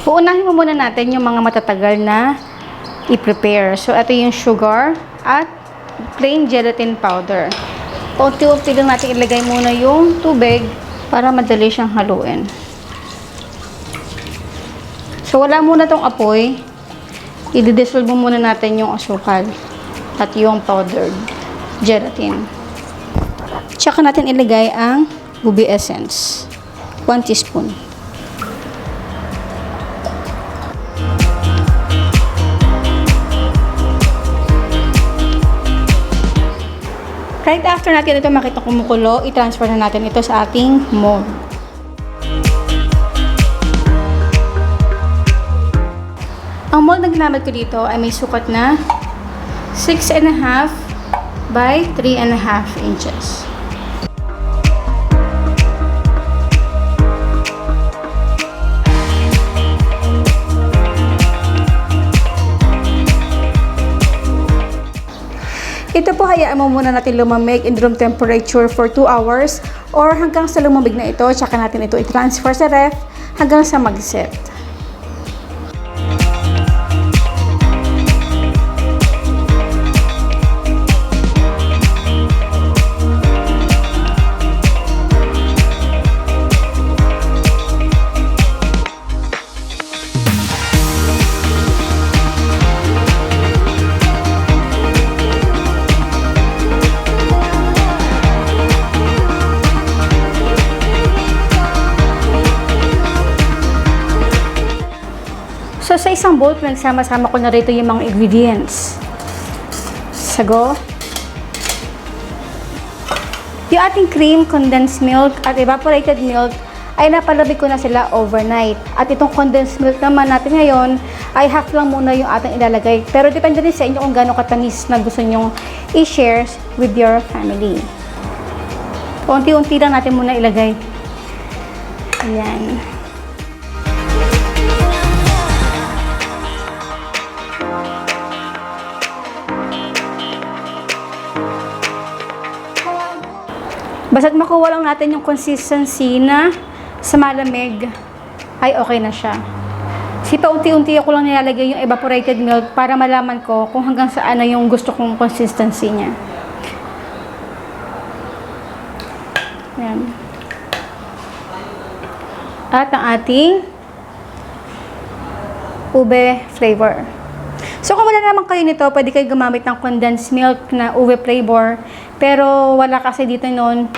Uunahin mo muna natin yung mga matatagal na i-prepare. So, ito yung sugar at plain gelatin powder. Unti-unti lang natin ilagay muna yung tubig para madali siyang haluin. So, wala muna tong apoy. I-dissolve muna natin yung asukal at yung powdered gelatin. Tsaka natin ilagay ang UBE essence. 1 teaspoon. Right after natin ito makita kumukulo, i-transfer na natin ito sa ating mold. Ang mold na ginamit ko dito ay may sukat na 6.5 by 3.5 inches. Ito po, hayaan mo muna natin lumamig in room temperature for 2 hours or hanggang sa lumamig na ito, tsaka natin ito i-transfer sa ref hanggang sa mag-set. So, sa isang bowl, pinagsama-sama ko na rito yung mga ingredients. Sago. Yung ating cream, condensed milk, at evaporated milk, ay napalamig ko na sila overnight. At itong condensed milk naman natin ngayon, ay half lang muna yung ating ilalagay. Pero depende din sa inyo kung gano'ng katamis na gusto nyong i-share with your family. Unti-unti lang natin muna ilagay. Ayan. Basta't makuha lang natin yung consistency na sa malamig, ay okay na siya. Kasi paunti-unti ako lang nilalagay yung evaporated milk para malaman ko kung hanggang saan na yung gusto kong consistency niya. Ayan. At ang ating ube flavor. So kung wala naman kayo nito, pwede kayo gumamit ng condensed milk na ube flavor. Pero wala kasi dito noon.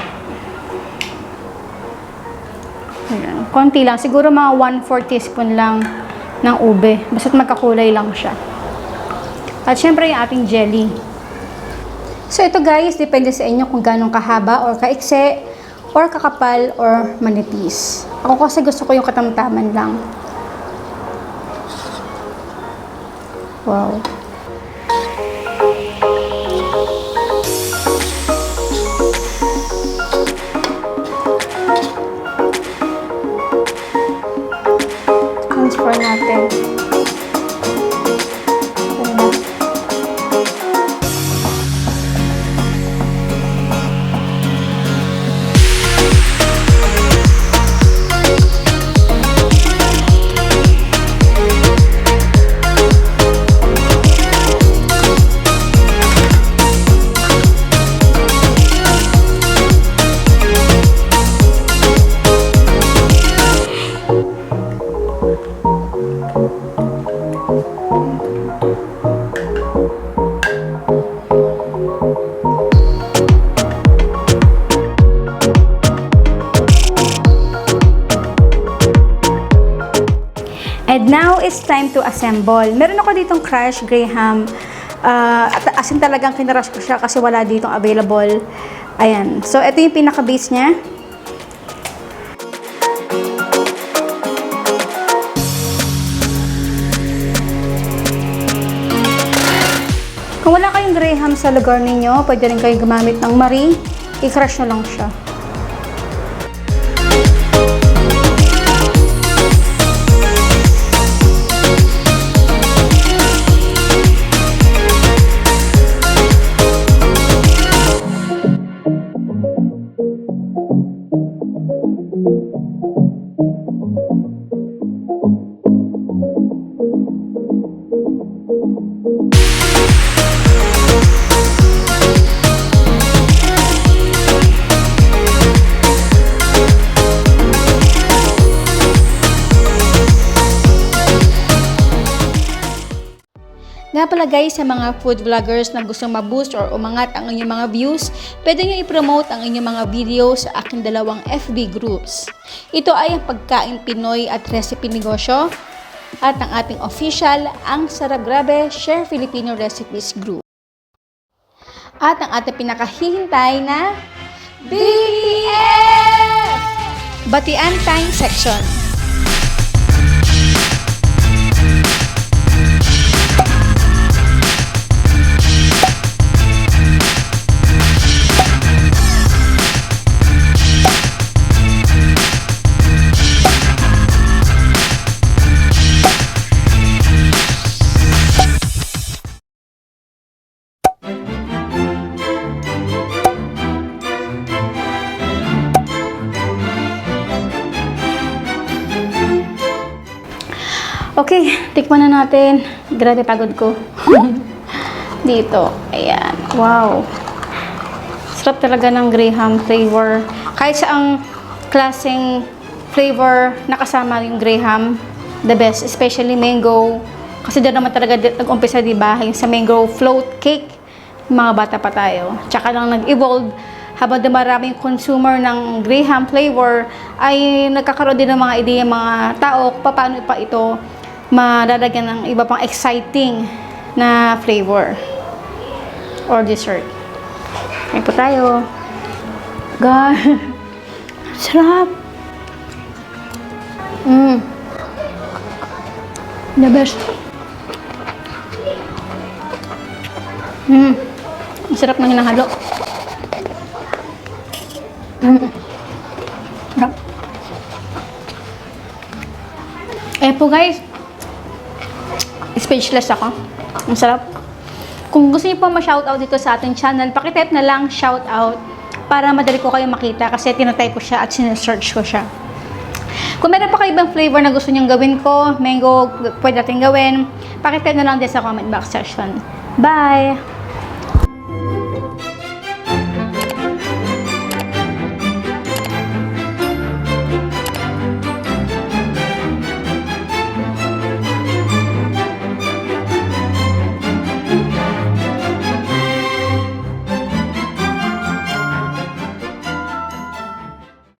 Ayan, konti lang. Siguro mga 1/4 teaspoon lang ng ube. Basta't magkakulay lang siya. At syempre yung ating jelly. So ito guys, depende sa inyo kung ganong kahaba or kaikse or kakapal or manipis. Ako kasi gusto ko yung katamtaman lang. Wow. Transfer natin. And now, it's time to assemble. Meron ako ditong crushed graham. As in talagang kinarush ko siya kasi wala ditong available. Ayan. So, ito yung pinaka-base niya. Kung wala kayong graham sa lugar ninyo, pwede rin kayo gumamit ng Marie. I-crush na lang siya. Nga pala guys, sa mga food vloggers na gustong ma-boost or umangat ang inyong mga views, pwede nyo i-promote ang inyong mga video sa aking dalawang FB groups. Ito ay ang Pagkain Pinoy at Recipe Negosyo at ang ating official, ang SARAP GRABE Share Filipino Recipes Group. At ang ating pinakahihintay na BTS! Batian Time Section. Okay, tikman na natin. Grabe pagod ko. Dito. Ayan. Wow. Sarap talaga ng Graham flavor. Kahit sa ang klaseng flavor nakasama yung Graham, the best. Especially mango. Kasi doon naman talaga nag-umpisa, diba? Yung sa mango float cake. Mga bata pa tayo. Tsaka lang nag-evolve. Habang dumarami yung consumer ng Graham flavor, ay nagkakaroon din ng mga ideya mga tao kung paano pa ito madadagyan ng iba pang exciting na flavor or dessert. Kain po tayo. God. Sarap. The best. Ang sarap ng hinahalo. Sarap. Eh po guys, speechless ako. Ang sarap. Kung gusto niyo po ma-shoutout dito sa ating channel, pakitype na lang shoutout para madali ko kayo makita kasi tinatype ko siya at sinesearch ko siya. Kung meron pa kayo ibang flavor na gusto niyong gawin ko, mango, pwede natin gawin, pakitype na lang din sa comment box section. Bye!